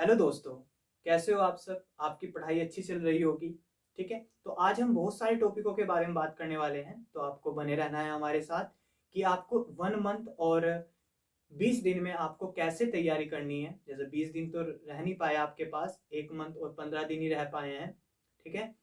Hello दोस्तों, कैसे हो आप सब। आपकी पढ़ाई अच्छी चल रही होगी। ठीक है, तो आज हम बहुत सारे टॉपिकों के बारे में बात करने वाले हैं, तो आपको बने रहना है हमारे साथ कि आपको 1 मंथ और 20 दिन में आपको कैसे तैयारी करनी है। जैसे 20 दिन तो रह नहीं पाए आपके पास, 1 मंथ और 15 दिन ही रह पाए हैं। ठीक है,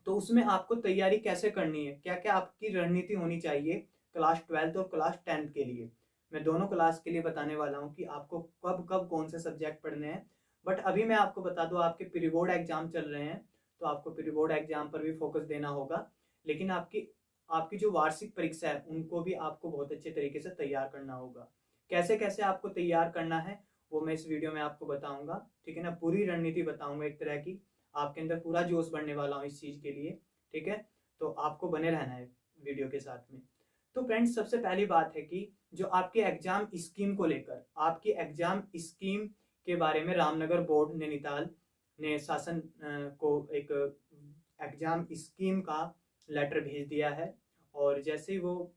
तो उसमें आपको तैयारी कैसे करनी है, क्या क्या आपकी रणनीति होनी चाहिए क्लास 12th और क्लास 10th के लिए। मैं दोनों क्लास के लिए बताने वाला हूँ कि आपको कब कब कौन से सब्जेक्ट पढ़ने हैं। बट अभी मैं आपको बता दूं, आपके प्री बोर्ड एग्जाम चल रहे हैं, तो आपको प्री बोर्ड एग्जाम पर भी फोकस देना होगा। लेकिन आपकी आपकी जो वार्षिक परीक्षा है उनको भी आपको बहुत अच्छे तरीके से तैयार करना होगा। कैसे कैसे आपको तैयार करना है वो मैं इस वीडियो में आपको बताऊंगा। ठीक है ना, पूरी रणनीति बताऊंगा एक तरह की। आपके अंदर पूरा जोश बढ़ने वाला हूँ इस चीज के लिए। ठीक है, तो आपको बने रहना है वीडियो के साथ में। तो फ्रेंड्स, सबसे पहली बात है कि जो आपके एग्जाम स्कीम को लेकर, आपकी एग्जाम स्कीम के बारे में रामनगर बोर्ड नैनीताल ने शासन को एक एग्जाम स्कीम का लेटर भेज दिया है। और जैसे ही वो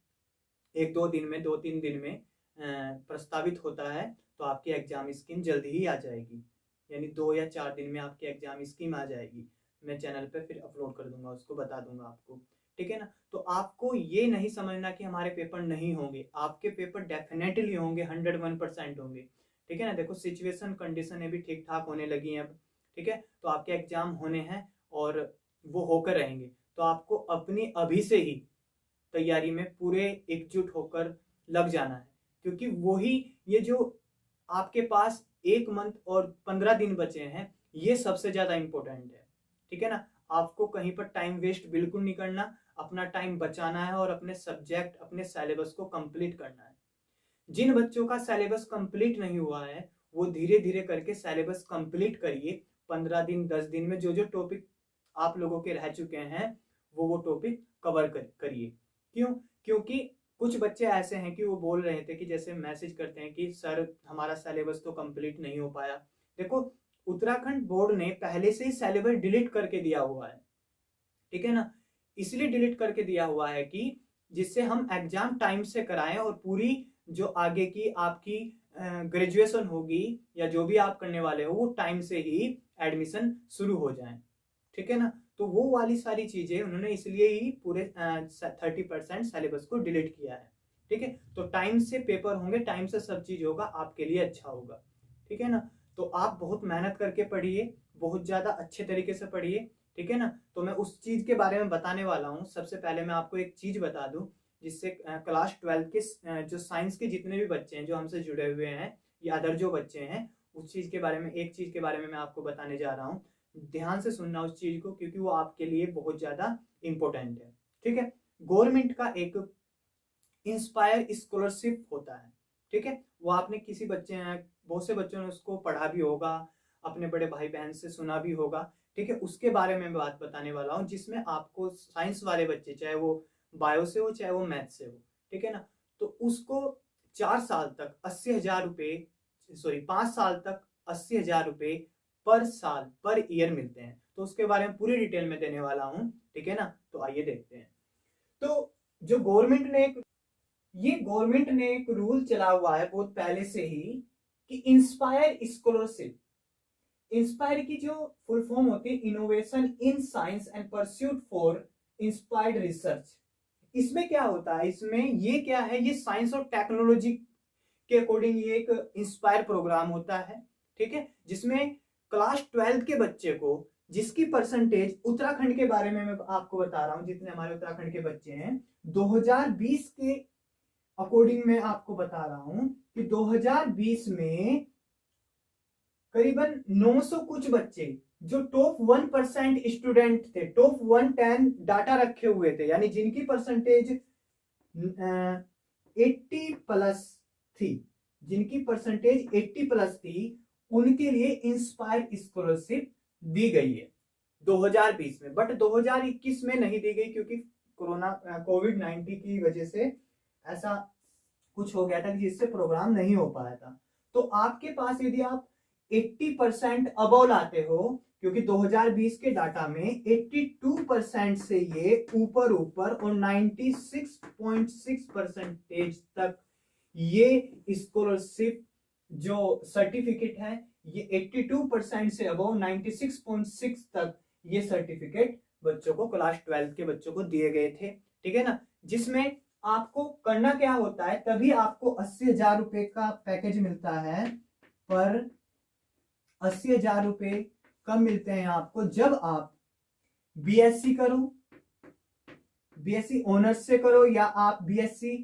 एक दो दिन में, 2-3 दिन में प्रस्तावित होता है, तो आपकी एग्जाम स्कीम जल्दी ही आ जाएगी। यानी 2 या 4 दिन में आपकी एग्जाम स्कीम आ जाएगी। मैं चैनल पे फिर अपलोड कर दूंगा, उसको बता दूंगा आपको। ठीक है ना, तो आपको ये नहीं समझना कि हमारे पेपर नहीं होंगे। आपके पेपर डेफिनेटली होंगे, 101% होंगे। ठीक है ना, देखो सिचुएशन कंडीशन भी ठीक ठाक होने लगी हैं अब। ठीक है, तो आपके एग्जाम होने हैं और वो होकर रहेंगे। तो आपको अपनी अभी से ही तैयारी में पूरे एकजुट होकर लग जाना है, क्योंकि वही ये जो आपके पास 1 मंथ और 15 दिन बचे हैं, ये सबसे ज्यादा इंपॉर्टेंट है। ठीक है ना, आपको कहीं पर टाइम वेस्ट बिल्कुल नहीं करना, अपना टाइम बचाना है और अपने सब्जेक्ट, अपने सिलेबस को कंप्लीट करना है। जिन बच्चों का सिलेबस कंप्लीट नहीं हुआ है वो धीरे धीरे करके सिलेबस कंप्लीट करिए। 15 दिन 10 दिन में जो जो टॉपिक आप लोगों के रह चुके हैं वो टॉपिक कवर करिए। क्यों? क्योंकि कुछ बच्चे ऐसे हैं कि वो बोल रहे थे कि जैसे मैसेज करते हैं कि सर हमारा सिलेबस तो कंप्लीट नहीं हो पाया। देखो, उत्तराखंड बोर्ड ने पहले से ही सिलेबस डिलीट करके दिया हुआ है। ठीक है ना, इसलिए डिलीट करके दिया हुआ है कि जिससे हम एग्जाम टाइम से कराएं और पूरी जो आगे की आपकी ग्रेजुएशन होगी या जो भी आप करने वाले हो वो टाइम से ही एडमिशन शुरू हो जाए। ठीक है ना, तो वो वाली सारी चीजें उन्होंने इसलिए ही पूरे 30% सिलेबस को डिलीट किया है। ठीक है, तो टाइम से पेपर होंगे, टाइम से सब चीज होगा, आपके लिए अच्छा होगा। ठीक है ना, तो आप बहुत मेहनत करके पढ़िए, बहुत ज्यादा अच्छे तरीके से पढ़िए। ठीक है ना, तो मैं उस चीज के बारे में बताने वाला हूँ। सबसे पहले मैं आपको एक चीज बता दूं, जिससे क्लास 12 के जो साइंस के जितने भी बच्चे हैं जो हमसे जुड़े हुए हैं या अदर जो बच्चे हैं, उस चीज के बारे में, एक चीज के बारे में मैं आपको बताने जा रहा हूँ। ध्यान से सुनना उस चीज को, क्योंकि वो आपके लिए बहुत ज्यादा इंपॉर्टेंट है। ठीक है, गवर्नमेंट का एक इंस्पायर स्कॉलरशिप होता है। ठीक है, वो आपने किसी बच्चे, बहुत से बच्चों ने उसको पढ़ा भी होगा, अपने बड़े भाई बहन से सुना भी होगा। ठीक है, उसके बारे में बात बताने वाला हूँ, जिसमें आपको साइंस वाले बच्चे, चाहे वो बायो से हो चाहे वो मैथ से हो, ठीक है ना, तो उसको 4 साल तक 80,000 रुपये, सॉरी 5 साल तक 80,000 रुपये पर साल, पर ईयर मिलते हैं। तो उसके बारे में पूरी डिटेल में देने वाला हूँ। ठीक है ना, तो आइए देखते हैं। तो जो गवर्नमेंट ने एक रूल चला हुआ है बहुत पहले से ही कि इंस्पायर स्कॉलरशिप। इंस्पायर की जो फुल फॉर्म होती है, innovation in science and pursuit for inspired research. इसमें क्या होता है, इसमें ये क्या है, ये साइंस और टेक्नोलॉजी के अकॉर्डिंग ये एक इंस्पायर प्रोग्राम होता है। ठीक है, जिसमें क्लास 12 के बच्चे को, जिसकी परसेंटेज, उत्तराखंड के बारे में मैं आपको बता रहा हूं, जितने हमारे उत्तराखंड के बच्चे हैं 2020 के अकॉर्डिंग मैं आपको बता रहा हूं कि 2020 में करीबन 900 कुछ बच्चे जो टॉप 1% स्टूडेंट थे, टॉप 110 डाटा रखे हुए थे, यानी जिनकी परसेंटेज 80+ थी, जिनकी परसेंटेज 80+ थी, उनके लिए इंस्पायर स्कॉलरशिप दी गई है 2020 में। बट 2021 में नहीं दी गई, क्योंकि कोरोना, कोविड-19 की वजह से ऐसा कुछ हो गया था जिससे प्रोग्राम नहीं हो पाया था। तो आपके पास यदि आप 80% अबव लाते हो, क्योंकि 2020 के डाटा में 82% से ये ऊपर और 96.6% तक ये स्कॉलरशिप जो सर्टिफिकेट है ये 82% से अबव 96.6 तक ये सर्टिफिकेट बच्चों को क्लास 12 के बच्चों को दिए गए थे, ठीक है ना। जिसमें आपको करना क्या होता है, तभी आपको 80,000 रुपए का पैकेज मिलता है। पर 80,000 रुपए कब मिलते हैं आपको, जब आप बीएससी करो, बीएससी ऑनर्स से करो, या आप बीएससी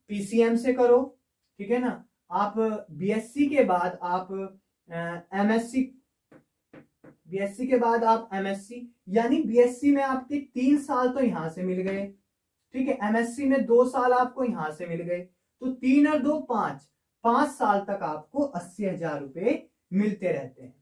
पीसीएम से करो, ठीक है ना। आप बीएससी के बाद आप एमएससी, बीएससी के बाद आप एमएससी, यानी बीएससी में आपके 3 साल तो यहां से मिल गए, ठीक है। एमएससी में 2 साल आपको यहां से मिल गए, तो 3 और 2 5 साल तक आपको 80,000 रुपए मिलते रहते हैं,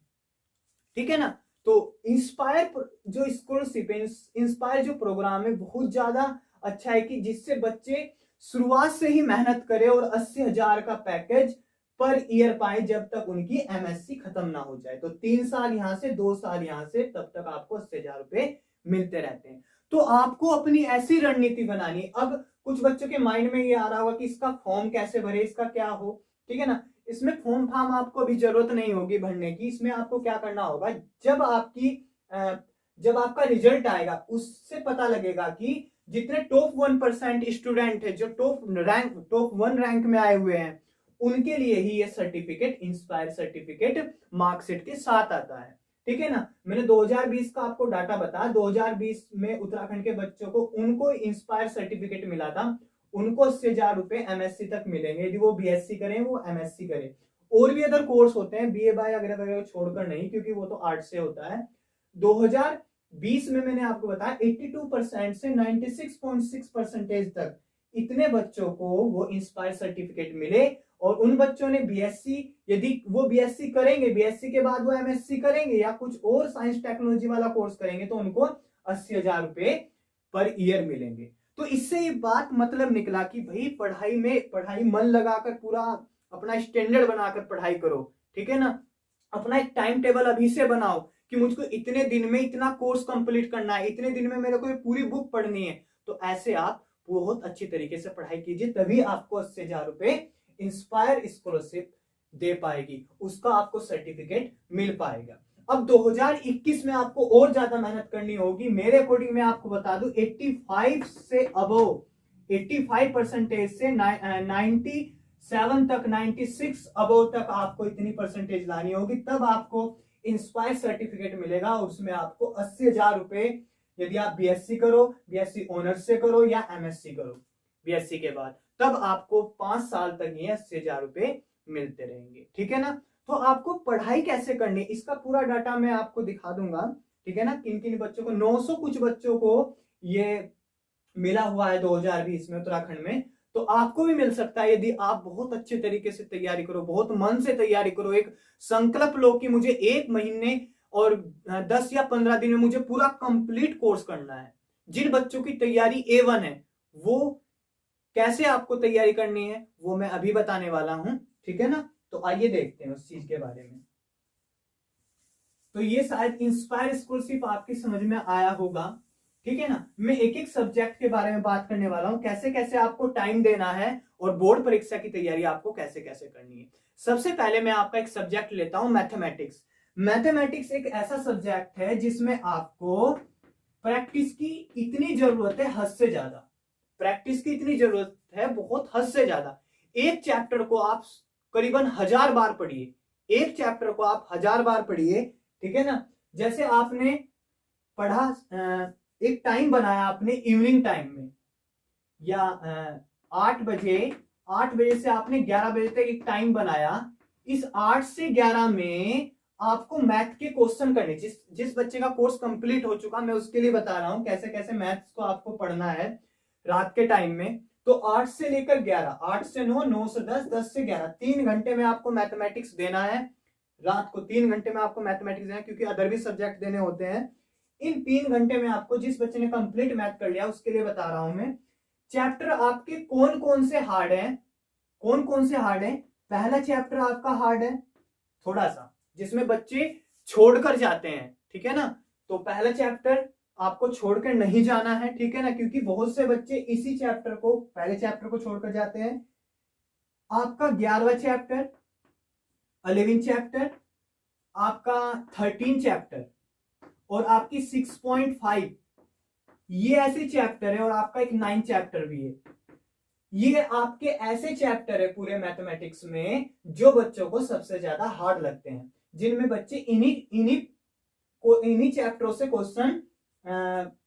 ठीक है ना। तो इंस्पायर जो स्कॉलरशिप है, इंस्पायर जो प्रोग्राम है बहुत ज्यादा अच्छा है, कि जिससे बच्चे शुरुआत से ही मेहनत करें और 80,000 का पैकेज पर ईयर पाए जब तक उनकी एमएससी खत्म ना हो जाए। तो 3 साल यहां से 2 साल यहां से, तब तक आपको 80,000 रुपए मिलते रहते हैं। तो आपको अपनी ऐसी रणनीति बनानी। अब कुछ बच्चों के माइंड में ये आ रहा होगा कि इसका फॉर्म कैसे भरे, इसका क्या हो, ठीक है ना। इसमें फॉर्म फार्म आपको अभी जरूरत नहीं होगी भरने की। इसमें आपको क्या करना होगा, जब आपका रिजल्ट आएगा उससे पता लगेगा कि जितने टॉप 1% स्टूडेंट है, जो टॉप 1 रैंक में आए हुए हैं, उनके लिए ही ये सर्टिफिकेट, इंस्पायर सर्टिफिकेट मार्कशीट के साथ आता है, ठीक है ना। मैंने 2020 का आपको डाटा बताया, 2020 में उत्तराखंड के बच्चों को, उनको इंस्पायर सर्टिफिकेट मिला था, उनको 80,000 रुपए एमएससी तक मिलेंगे, यदि वो बीएससी करें, वो एमएससी करें। और भी अदर कोर्स होते हैं, बीए बाय वगैरह वगैरह छोड़कर नहीं, क्योंकि वो तो आर्ट से होता है। 2020 में मैंने आपको बताया 82% से 96.6% तक इतने बच्चों को वो इंस्पायर सर्टिफिकेट मिले। और उन बच्चों ने बीएससी, यदि वो बीएससी करेंगे, बीएससी के बाद वो एमएससी करेंगे या कुछ और साइंस टेक्नोलॉजी वाला कोर्स करेंगे, तो उनको 80,000 रुपए पर ईयर मिलेंगे। तो इससे ये बात मतलब निकला कि भाई पढ़ाई मन लगाकर पूरा अपना स्टैंडर्ड बनाकर पढ़ाई करो, ठीक है ना। अपना एक टाइम टेबल अभी से बनाओ कि मुझको इतने दिन में इतना कोर्स कंप्लीट करना है, इतने दिन में मेरे को पूरी बुक पढ़नी है। तो ऐसे आप बहुत अच्छी तरीके से पढ़ाई कीजिए, तभी आपको 80,000 रुपए इंस्पायर स्कॉलरशिप दे पाएगी, उसका आपको सर्टिफिकेट मिल पाएगा। अब 2021 में आपको और ज्यादा मेहनत करनी होगी। मेरे अकॉर्डिंग मैं आपको बता दूं 85 से अबव, 85% से 97 तक, 96 अबव तक आपको इतनी परसेंटेज लानी होगी, तब आपको इंस्पायर सर्टिफिकेट मिलेगा। उसमें आपको 80,000 रुपए, यदि आप बीएससी करो, बीएससी ऑनर्स से करो या एमएससी करो बीएससी के बाद, तब आपको 5 साल तक ये 80,000 रुपए मिलते रहेंगे, ठीक है ना। तो आपको पढ़ाई कैसे करनी, इसका पूरा डाटा मैं आपको दिखा दूंगा, ठीक है ना। किन किन बच्चों को, 900 कुछ बच्चों को ये मिला हुआ है 2020 में उत्तराखंड में। तो आपको भी मिल सकता है, यदि आप बहुत अच्छे तरीके से तैयारी करो, बहुत मन से तैयारी करो, एक संकल्प लो कि मुझे 1 महीने और 10 या 15 दिन में मुझे पूरा कंप्लीट कोर्स करना है। जिन बच्चों की तैयारी A1 है, वो कैसे आपको तैयारी करनी है वो मैं अभी बताने वाला हूं, ठीक है ना। तो आइए देखते हैं उस चीज के बारे में। तो ये शायद इंस्पायर स्कॉलरशिप आपकी समझ में आया होगा, ठीक है ना। मैं एक एक सब्जेक्ट के बारे में बात करने वाला हूं, कैसे कैसे आपको टाइम देना है और बोर्ड परीक्षा की तैयारी आपको कैसे कैसे करनी है। सबसे पहले मैं आपका एक सब्जेक्ट लेता हूं, मैथमेटिक्स। मैथमेटिक्स एक ऐसा सब्जेक्ट है जिसमें आपको प्रैक्टिस की इतनी जरूरत है, हद से ज्यादा प्रैक्टिस की इतनी जरूरत है, बहुत हद से ज्यादा। एक चैप्टर को आप करीबन 1000 बार पढ़िए, एक चैप्टर को आप 1000 बार पढ़िए, ठीक है ना। जैसे आपने पढ़ा, एक टाइम बनाया आपने इवनिंग टाइम में, या 8 बजे से आपने 11 बजे तक एक टाइम बनाया। इस 8 से 11 में आपको मैथ के क्वेश्चन करने, जिस बच्चे का कोर्स कंप्लीट हो चुका, मैं उसके लिए बता रहा हूं कैसे कैसे मैथ्स को आपको पढ़ना है रात के टाइम में। तो 8 से लेकर 11, 8 से 9, 9 से 10, 10 से 11, 3 घंटे में आपको मैथमेटिक्स देना है। रात को 3 घंटे में आपको मैथमेटिक्स देना है, क्योंकि अदर भी सब्जेक्ट देने होते हैं। इन 3 घंटे में आपको, जिस बच्चे ने कंप्लीट मैथ कर लिया उसके लिए बता रहा हूं मैं, चैप्टर आपके कौन कौन से हार्ड हैं, कौन कौन से हार्ड हैं। पहला चैप्टर आपका हार्ड है थोड़ा सा, जिसमें बच्चे छोड़कर जाते हैं, ठीक है ना। तो पहला चैप्टर आपको छोड़कर नहीं जाना है, ठीक है ना, क्योंकि बहुत से बच्चे इसी चैप्टर को, पहले चैप्टर को छोड़कर जाते हैं। आपका 11वां चैप्टर, 11 चैप्टर, आपका 13 चैप्टर और आपकी 6.5, ये ऐसे चैप्टर है, और आपका एक 9 चैप्टर भी है। ये आपके ऐसे चैप्टर है पूरे मैथमेटिक्स में जो बच्चों को सबसे ज्यादा हार्ड लगते हैं, जिनमें बच्चे इन्हीं चैप्टरों से क्वेश्चन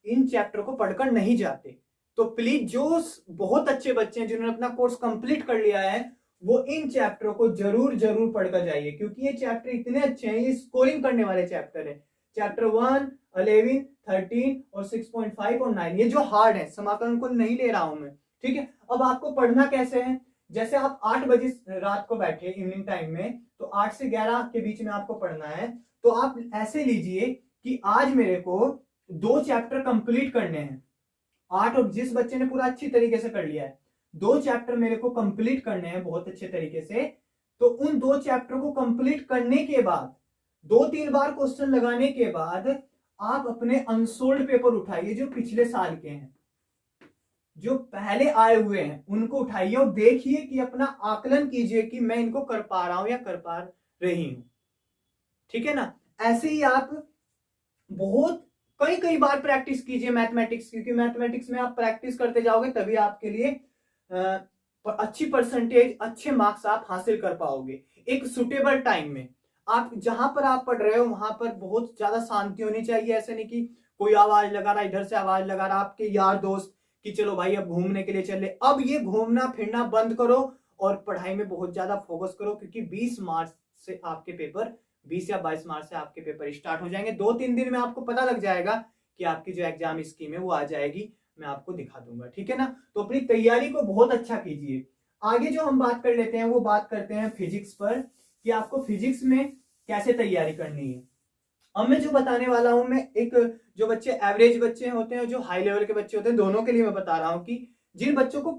इन चैप्टर को पढ़कर नहीं जाते। तो प्लीज जो बहुत अच्छे बच्चे हैं जिन्होंने अपना कोर्स कंप्लीट कर लिया है, वो इन चैप्टरों को जरूर जरूर पढ़कर जाइए, क्योंकि ये चैप्टर इतने अच्छे हैं, ये स्कोरिंग करने वाले चैप्टर है। चैप्टर 1, 11, 13 और 6.5 और 9, ये जो हार्ड है, समाकलन को नहीं ले रहा हूं मैं, ठीक है। अब आपको पढ़ना कैसे है, जैसे आप 8 बजे रात को बैठे इवनिंग टाइम में, तो 8 से 11 के बीच में आपको पढ़ना है। तो आप ऐसे लीजिए कि आज मेरे को 2 चैप्टर कंप्लीट करने हैं। 8, और जिस बच्चे ने पूरा अच्छी तरीके से कर लिया है, 2 चैप्टर मेरे को कंप्लीट करने हैं बहुत अच्छे तरीके से। तो उन 2 चैप्टर को कंप्लीट करने के बाद 2-3 बार क्वेश्चन लगाने के बाद आप अपने अनसोल्ड पेपर उठाइए, जो पिछले साल के हैं, जो पहले आए हुए हैं, उनको उठाइए और देखिए कि अपना आकलन कीजिए कि मैं इनको कर पा रहा हूं या कर पा रही हूं, ठीक है ना। ऐसे ही आप बहुत कई बार प्रैक्टिस कीजिए मैथमेटिक्स, क्योंकि मैथमेटिक्स में आप प्रैक्टिस करते जाओगे तभी आपके लिए अच्छी परसेंटेज, अच्छे मार्क्स आप हासिल कर पाओगे एक सुटेबल टाइम में। आप जहां पर आप पढ़ रहे हो वहां पर बहुत ज्यादा शांति होनी चाहिए, ऐसे नहीं कि कोई आवाज लगा रहा, इधर से आवाज लगा रहा, आपके यार दोस्त कि चलो भाई अब घूमने के लिए चले। अब ये घूमना फिरना बंद करो और पढ़ाई में बहुत ज्यादा फोकस करो, क्योंकि 20 मार्च से आपके पेपर 20 या 22 मार्च से आपके पेपर स्टार्ट हो जाएंगे। 2-3 दिन में आपको पता लग जाएगा कि आपकी जो एग्जाम स्कीम है वो आ जाएगी, मैं आपको दिखा दूंगा, ठीक है ना। तो अपनी तैयारी को बहुत अच्छा कीजिए। आगे जो हम बात कर लेते हैं वो बात करते हैं फिजिक्स पर, कि आपको फिजिक्स में कैसे तैयारी करनी है। अब मैं जो बताने वाला हूं, मैं एक जो बच्चे एवरेज बच्चे होते हैं, जो हाई लेवल के बच्चे होते हैं, दोनों के लिए मैं बता रहा हूं कि जिन बच्चों को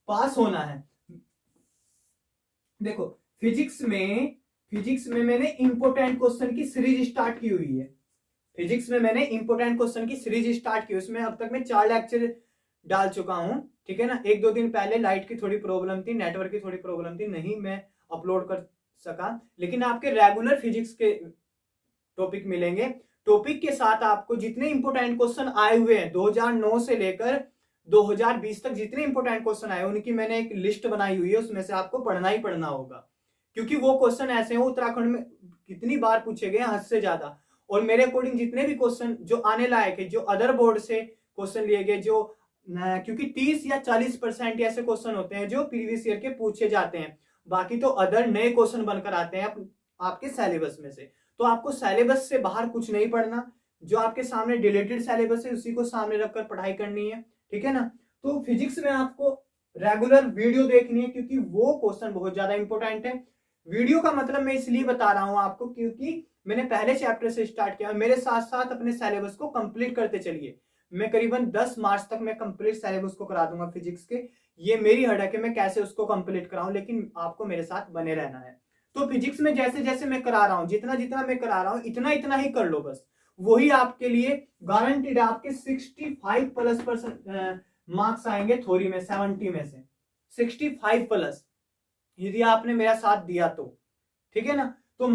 पास होना है। देखो फिजिक्स में मैंने इंपोर्टेंट क्वेश्चन की सीरीज स्टार्ट की हुई है। फिजिक्स में मैंने इंपोर्टेंट क्वेश्चन की सीरीज स्टार्ट की, उसमें अब तक मैं 4 लेक्चर डाल चुका हूं, ठीक है ना। 1-2 दिन पहले लाइट की थोड़ी प्रॉब्लम थी, नेटवर्क की थोड़ी प्रॉब्लम थी, नहीं मैं अपलोड कर सका, लेकिन आपके रेगुलर फिजिक्स के टॉपिक मिलेंगे। टॉपिक के साथ आपको जितने इंपोर्टेंट क्वेश्चन आए हुए हैं 2009 से लेकर 2020 तक, जितने इंपोर्टेंट क्वेश्चन आए उनकी मैंने एक लिस्ट बनाई हुई है, उसमें से आपको पढ़ना ही पढ़ना होगा, क्योंकि वो क्वेश्चन ऐसे हैं उत्तराखंड में कितनी बार पूछे गए, हद से ज्यादा। और मेरे अकॉर्डिंग जितने भी क्वेश्चन जो आने लायक है, जो अदर बोर्ड से क्वेश्चन लिए गए, जो क्योंकि 30 या 40% ऐसे क्वेश्चन होते हैं जो प्रीवियस ईयर के पूछे जाते हैं, बाकी तो अदर नए क्वेश्चन बनकर आते हैं आपके सिलेबस में से। तो आपको सिलेबस से बाहर कुछ नहीं पढ़ना, जो आपके सामने डिलीटेड सिलेबस है उसी को सामने रखकर पढ़ाई करनी है, ठीक है ना। तो फिजिक्स में आपको रेगुलर वीडियो देखनी है, क्योंकि वो क्वेश्चन बहुत ज्यादा इंपॉर्टेंट है। वीडियो का मतलब मैं इसलिए बता रहा हूं आपको, क्योंकि मैंने पहले चैप्टर से स्टार्ट किया, मेरे साथ साथ अपने सिलेबस को कंप्लीट करते चलिए। मैं करीबन 10 मार्च तक मैं कंप्लीट सिलेबस को करा दूंगा फिजिक्स के। ये मेरी हड़ है कि मैं कैसे उसको कंप्लीट कराऊं, लेकिन आपको मेरे साथ बने रहना है। तो फिजिक्स में जैसे जैसे मैं करा रहा हूं, जितना जितना मैं करा रहा हूं, इतना इतना ही कर लो बस, वही आपके लिए गारंटीड। आपके 65+ मार्क्स आएंगे थ्योरी में, 70 में से 65+, यदि आपने मेरा साथ दिया तो, ठीक है ना। तो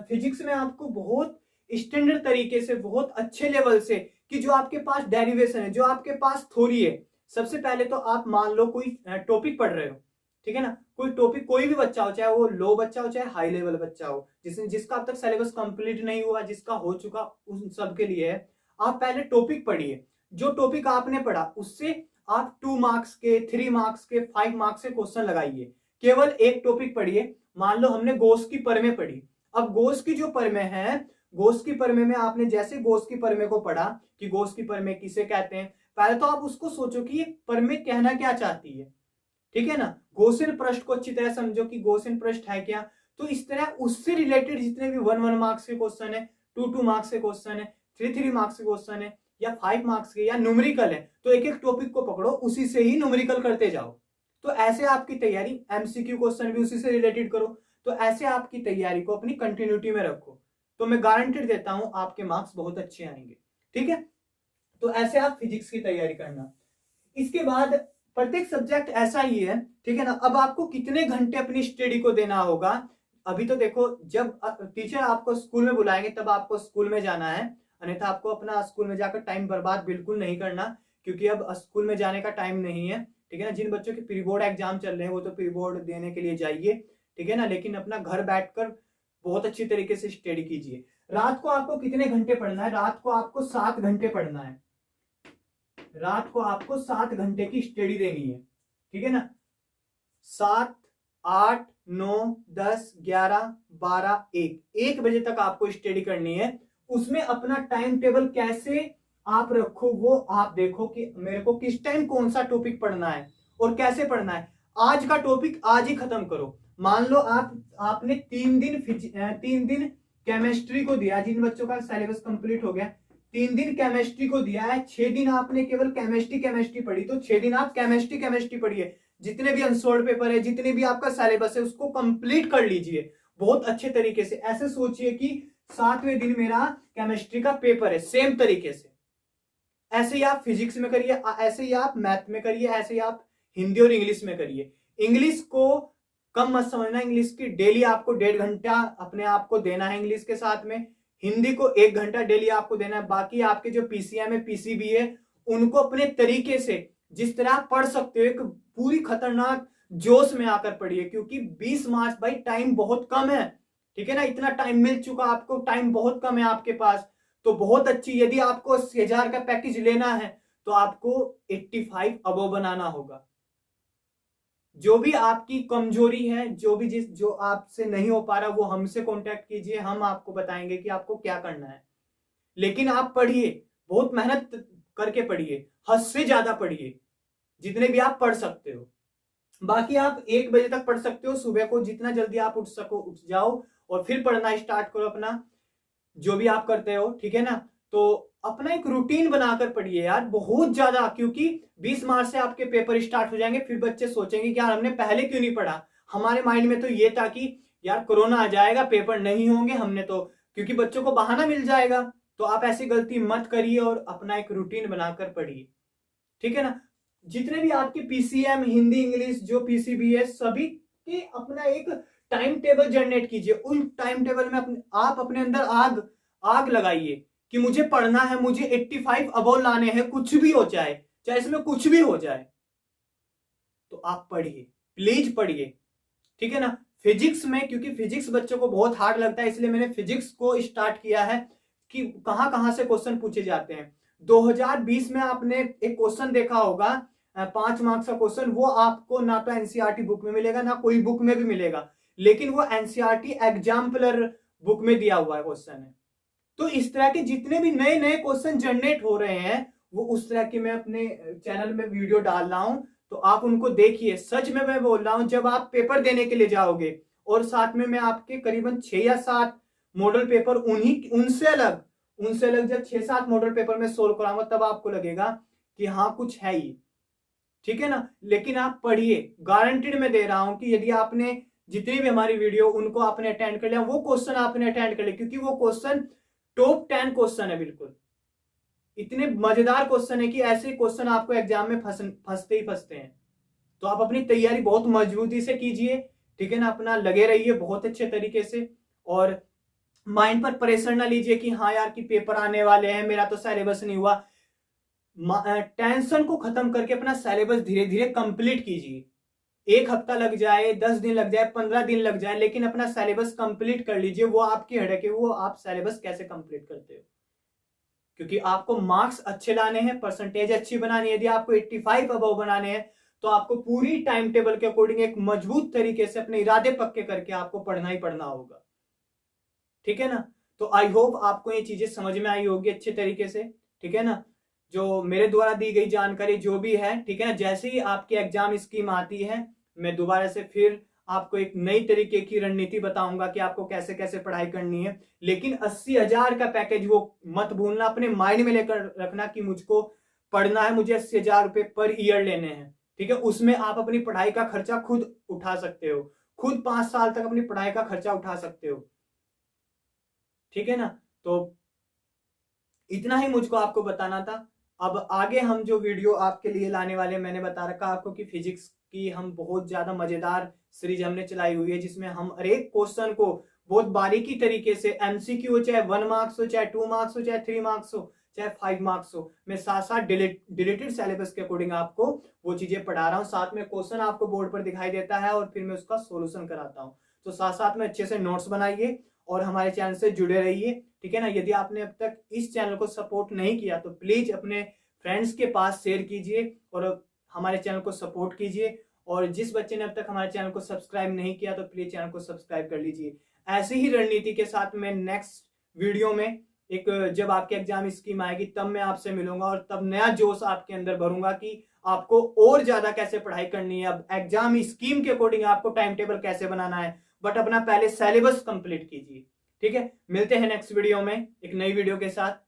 फिजिक्स में आपको बहुत स्टैंडर्ड तरीके से, बहुत अच्छे लेवल से, कि जो आपके पास डेरिवेशन है, जो आपके पास थ्योरी है। सबसे पहले तो आप मान लो कोई टॉपिक पढ़ रहे हो, ठीक है ना। कोई टॉपिक, कोई भी बच्चा हो, चाहे वो लो बच्चा हो चाहे हाई लेवल बच्चा हो, जिसका अब तक सिलेबस कंप्लीट नहीं हुआ, जिसका हो चुका, उन सब के लिए है। आप पहले टॉपिक पढ़िए, जो टॉपिक आपने पढ़ा उससे आप 2 मार्क्स के, 3 मार्क्स के, 5 मार्क्स के क्वेश्चन लगाइए। केवल एक टॉपिक पढ़िए। मान लो हमने गॉस की परमें पढ़ी, अब गॉस की जो परमें है, गॉस की परमें में आपने जैसे गॉस की परमें को पढ़ा कि गॉस की परमें किसे कहते हैं, पहले तो आप उसको सोचो कि ये परमें कहना क्या चाहती है, ठीक है ना। गॉसियन पृष्ठ को अच्छी तरह समझो कि गॉसियन पृष्ठ है क्या। तो इस तरह उससे रिलेटेड जितने भी 1-1 मार्क्स के क्वेश्चन है, 2-2 मार्क्स के क्वेश्चन है, 3-3 मार्क्स के क्वेश्चन है, या 5 मार्क्स के, या न्यूमेरिकल है, तो एक एक टॉपिक को पकड़ो, उसी से ही न्यूमेरिकल करते जाओ। तो ऐसे आपकी तैयारी, एमसीक्यू क्वेश्चन भी उसी से रिलेटेड करो। तो ऐसे आपकी तैयारी को अपनी कंटिन्यूटी में रखो, तो मैं गारंटी देता हूं आपके मार्क्स बहुत अच्छे आएंगे, ठीक है। तो ऐसे आप फिजिक्स की तैयारी करना। इसके बाद प्रत्येक सब्जेक्ट ऐसा ही है, ठीक है ना। अब आपको कितने घंटे अपनी स्टडी को देना होगा, अभी तो देखो, जब टीचर आपको स्कूल में बुलाएंगे तब आपको स्कूल में जाना है, अन्यथा आपको अपना स्कूल में जाकर टाइम बर्बाद बिल्कुल नहीं करना, क्योंकि अब स्कूल में जाने का टाइम नहीं है। ठीक है ना, जिन बच्चों के प्री बोर्ड एग्जाम चल रहे हैं वो तो प्री बोर्ड देने के लिए जाइए, ठीक है ना, लेकिन अपना घर बैठकर बहुत अच्छी तरीके से स्टडी कीजिए। रात को आपको कितने घंटे पढ़ना है? रात को आपको 7 घंटे पढ़ना है। रात को आपको 7 घंटे की स्टडी देनी है, ठीक है ना। 7, 8, 9, 10, 11, 12, 1 बजे तक आपको स्टडी करनी है। उसमें अपना टाइम टेबल कैसे आप रखो वो आप देखो कि मेरे को किस टाइम कौन सा टॉपिक पढ़ना है और कैसे पढ़ना है। आज का टॉपिक आज ही खत्म करो। मान लो आपने 3 दिन केमिस्ट्री को दिया, जिन बच्चों का सिलेबस कंप्लीट हो गया, 3 दिन केमिस्ट्री को दिया है, 6 दिन आपने केवल केमिस्ट्री पढ़ी, तो 6 दिन आप केमिस्ट्री पढ़िए। जितने भी अनसोल्ड पेपर है, जितने भी आपका सिलेबस है, उसको कंप्लीट कर लीजिए बहुत अच्छे तरीके से। ऐसे सोचिए कि 7वें दिन मेरा केमिस्ट्री का पेपर है, सेम तरीके से। ऐसे ही आप फिजिक्स में करिए, ऐसे ही आप मैथ में करिए, ऐसे ही आप हिंदी और इंग्लिश में करिए। इंग्लिश को कम मत समझना, इंग्लिश की डेली आपको 1.5 घंटा अपने आप को देना है इंग्लिश के साथ में। हिंदी को 1 घंटा डेली आपको देना है। बाकी आपके जो पीसीएम है, पीसीबी है, उनको अपने तरीके से जिस तरह आप पढ़ सकते हो, एक पूरी खतरनाक जोश में आकर पढ़िए, क्योंकि 20 मार्च भाई टाइम बहुत कम है, ठीक है ना। इतना टाइम मिल चुका आपको, टाइम बहुत कम है आपके पास, तो बहुत अच्छी। यदि आपको 80,000 का पैकेज लेना है तो आपको 85 अबव बनाना होगा। जो भी आपकी कमजोरी है, जो आपसे नहीं हो पा रहा, वो हमसे कांटेक्ट कीजिए, हम आपको बताएंगे कि आपको क्या करना है। लेकिन आप पढ़िए, बहुत मेहनत करके पढ़िए, हद से ज्यादा पढ़िए, जितने भी आप पढ़ सकते हो। बाकी आप 1 बजे तक पढ़ सकते हो सुबह को, जितना जल्दी आप उठ सको उठ जाओ और फिर पढ़ना स्टार्ट करो अपना जो भी आप करते हो, ठीक है ना। तो अपना एक रूटीन बनाकर पढ़िए यार, बहुत ज्यादा, क्योंकि 20 मार्च से आपके पेपर स्टार्ट हो जाएंगे। फिर बच्चे सोचेंगे कि यार हमने पहले क्यों नहीं पढ़ा। हमारे माइंड में तो ये था कि यार कोरोना आ जाएगा, पेपर नहीं होंगे, हमने तो, क्योंकि बच्चों को बहाना मिल जाएगा। तो आप ऐसी गलती मत करिए और अपना एक रूटीन बनाकर पढ़िए, ठीक है ना। जितने भी आपके पीसीएम, हिंदी, इंग्लिश, जो पीसीबी है, सभी के अपना एक टाइम टेबल जनरेट कीजिए। उन टाइम टेबल में आप अपने अंदर आग लगाइए कि मुझे पढ़ना है, मुझे 85 अबव लाने हैं, कुछ भी हो जाए, चाहे इसमें कुछ भी हो जाए, तो आप पढ़िए, प्लीज पढ़िए, ठीक है ना। फिजिक्स में, क्योंकि फिजिक्स बच्चों को बहुत हार्ड लगता है, इसलिए मैंने फिजिक्स को स्टार्ट किया है कि कहां कहां से क्वेश्चन पूछे जाते हैं। 2020 में आपने एक क्वेश्चन देखा होगा, 5 मार्क्स का क्वेश्चन, वो आपको ना तो एनसीईआरटी बुक में मिलेगा, ना कोई बुक में भी मिलेगा, लेकिन वो एनसीईआरटी एग्जाम्पलर बुक में दिया हुआ है क्वेश्चन है। तो इस तरह के जितने भी नए नए क्वेश्चन जनरेट हो रहे हैं, वो उस तरह के मैं अपने चैनल में वीडियो डाल रहा हूं, तो आप उनको देखिए। सच में मैं बोल रहा हूं, जब आप पेपर देने के लिए जाओगे और साथ में मैं आपके करीबन 6 या 7 मॉडल पेपर उनसे अलग जब 6-7 मॉडल पेपर में सोल्व कराऊंगा, तब आपको लगेगा कि हाँ कुछ है ही, ठीक है ना। लेकिन आप पढ़िए, गारंटीड मैं दे रहा हूं कि यदि आपने जितनी भी हमारी वीडियो उनको आपने अटेंड कर लिया, वो क्वेश्चन आपने अटेंड कर लिया, क्योंकि वो क्वेश्चन टॉप 10 क्वेश्चन है, बिल्कुल इतने मजेदार क्वेश्चन है कि ऐसे क्वेश्चन आपको एग्जाम में फंसते ही फंसते हैं। तो आप अपनी तैयारी बहुत मजबूती से कीजिए, ठीक है ना, अपना लगे रहिए बहुत अच्छे तरीके से, और माइंड पर प्रेशर ना लीजिए कि हाँ यार कि पेपर आने वाले हैं, मेरा तो सिलेबस नहीं हुआ। टेंशन को खत्म करके अपना सिलेबस धीरे धीरे कंप्लीट कीजिए। 1 हफ्ता लग जाए, 10 दिन लग जाए, 15 दिन लग जाए, लेकिन अपना सिलेबस कंप्लीट कर लीजिए। वो आपकी हेडेक है, वो आप सिलेबस कैसे कंप्लीट करते हो, क्योंकि आपको मार्क्स अच्छे लाने हैं, परसेंटेज अच्छी बनानी है। यदि आपको 85 अबव बनाने हैं, तो आपको पूरी टाइम टेबल के अकॉर्डिंग एक मजबूत तरीके से अपने इरादे पक्के करके आपको पढ़ना ही पढ़ना होगा, ठीक है ना। तो आई होप आपको ये चीजें समझ में आई होगी अच्छे तरीके से, ठीक है ना। जो मेरे द्वारा दी गई जानकारी जो भी है, ठीक है ना, जैसे ही आपकी एग्जाम स्कीम आती है, मैं दोबारा से फिर आपको एक नई तरीके की रणनीति बताऊंगा कि आपको कैसे कैसे पढ़ाई करनी है। लेकिन 80,000 का पैकेज वो मत भूलना, अपने माइंड में लेकर रखना कि मुझको पढ़ना है, मुझे 80,000 रुपए पर ईयर लेने हैं, ठीक है। उसमें आप अपनी पढ़ाई का खर्चा खुद उठा सकते हो, खुद 5 साल तक अपनी पढ़ाई का खर्चा उठा सकते हो, ठीक है ना। तो इतना ही मुझको आपको बताना था। अब आगे हम जो वीडियो आपके लिए लाने वाले, मैंने बता रखा आपको कि फिजिक्स कि हम बहुत ज्यादा मजेदार सीरीज हमने चलाई हुई है, जिसमें हम हर एक क्वेश्चन को बहुत बारीकी तरीके से, एमसीक्यू हो, चाहे 1 मार्क्स हो, चाहे 2 मार्क्स हो, चाहे 3 मार्क्स हो, चाहे 5 मार्क्स हो, मैं साथ साथ डिलीटेड सिलेबस के अकॉर्डिंग आपको वो चीजें पढ़ा रहा हूँ। साथ में क्वेश्चन आपको बोर्ड पर दिखाई देता है और फिर मैं उसका सोल्यूशन कराता हूँ। तो साथ साथ में अच्छे से नोट्स बनाइए और हमारे चैनल से जुड़े रहिए, ठीक है ना। यदि आपने अब तक इस चैनल को सपोर्ट नहीं किया तो प्लीज अपने फ्रेंड्स के पास शेयर कीजिए और हमारे चैनल को सपोर्ट कीजिए। और जिस बच्चे ने अब तक हमारे चैनल को सब्सक्राइब नहीं किया तो प्लीज चैनल को सब्सक्राइब कर लीजिए। ऐसी ही रणनीति के साथ मैं नेक्स्ट वीडियो में एक, जब आपके एग्जाम स्कीम आएगी तब मैं आपसे मिलूंगा और तब नया जोश आपके अंदर भरूंगा कि आपको और ज्यादा कैसे पढ़ाई करनी है। अब एग्जाम स्कीम के अकॉर्डिंग आपको टाइम टेबल कैसे बनाना है, बट अपना पहले सिलेबस कंप्लीट कीजिए, ठीक है। मिलते हैं नेक्स्ट वीडियो में एक नई वीडियो के साथ।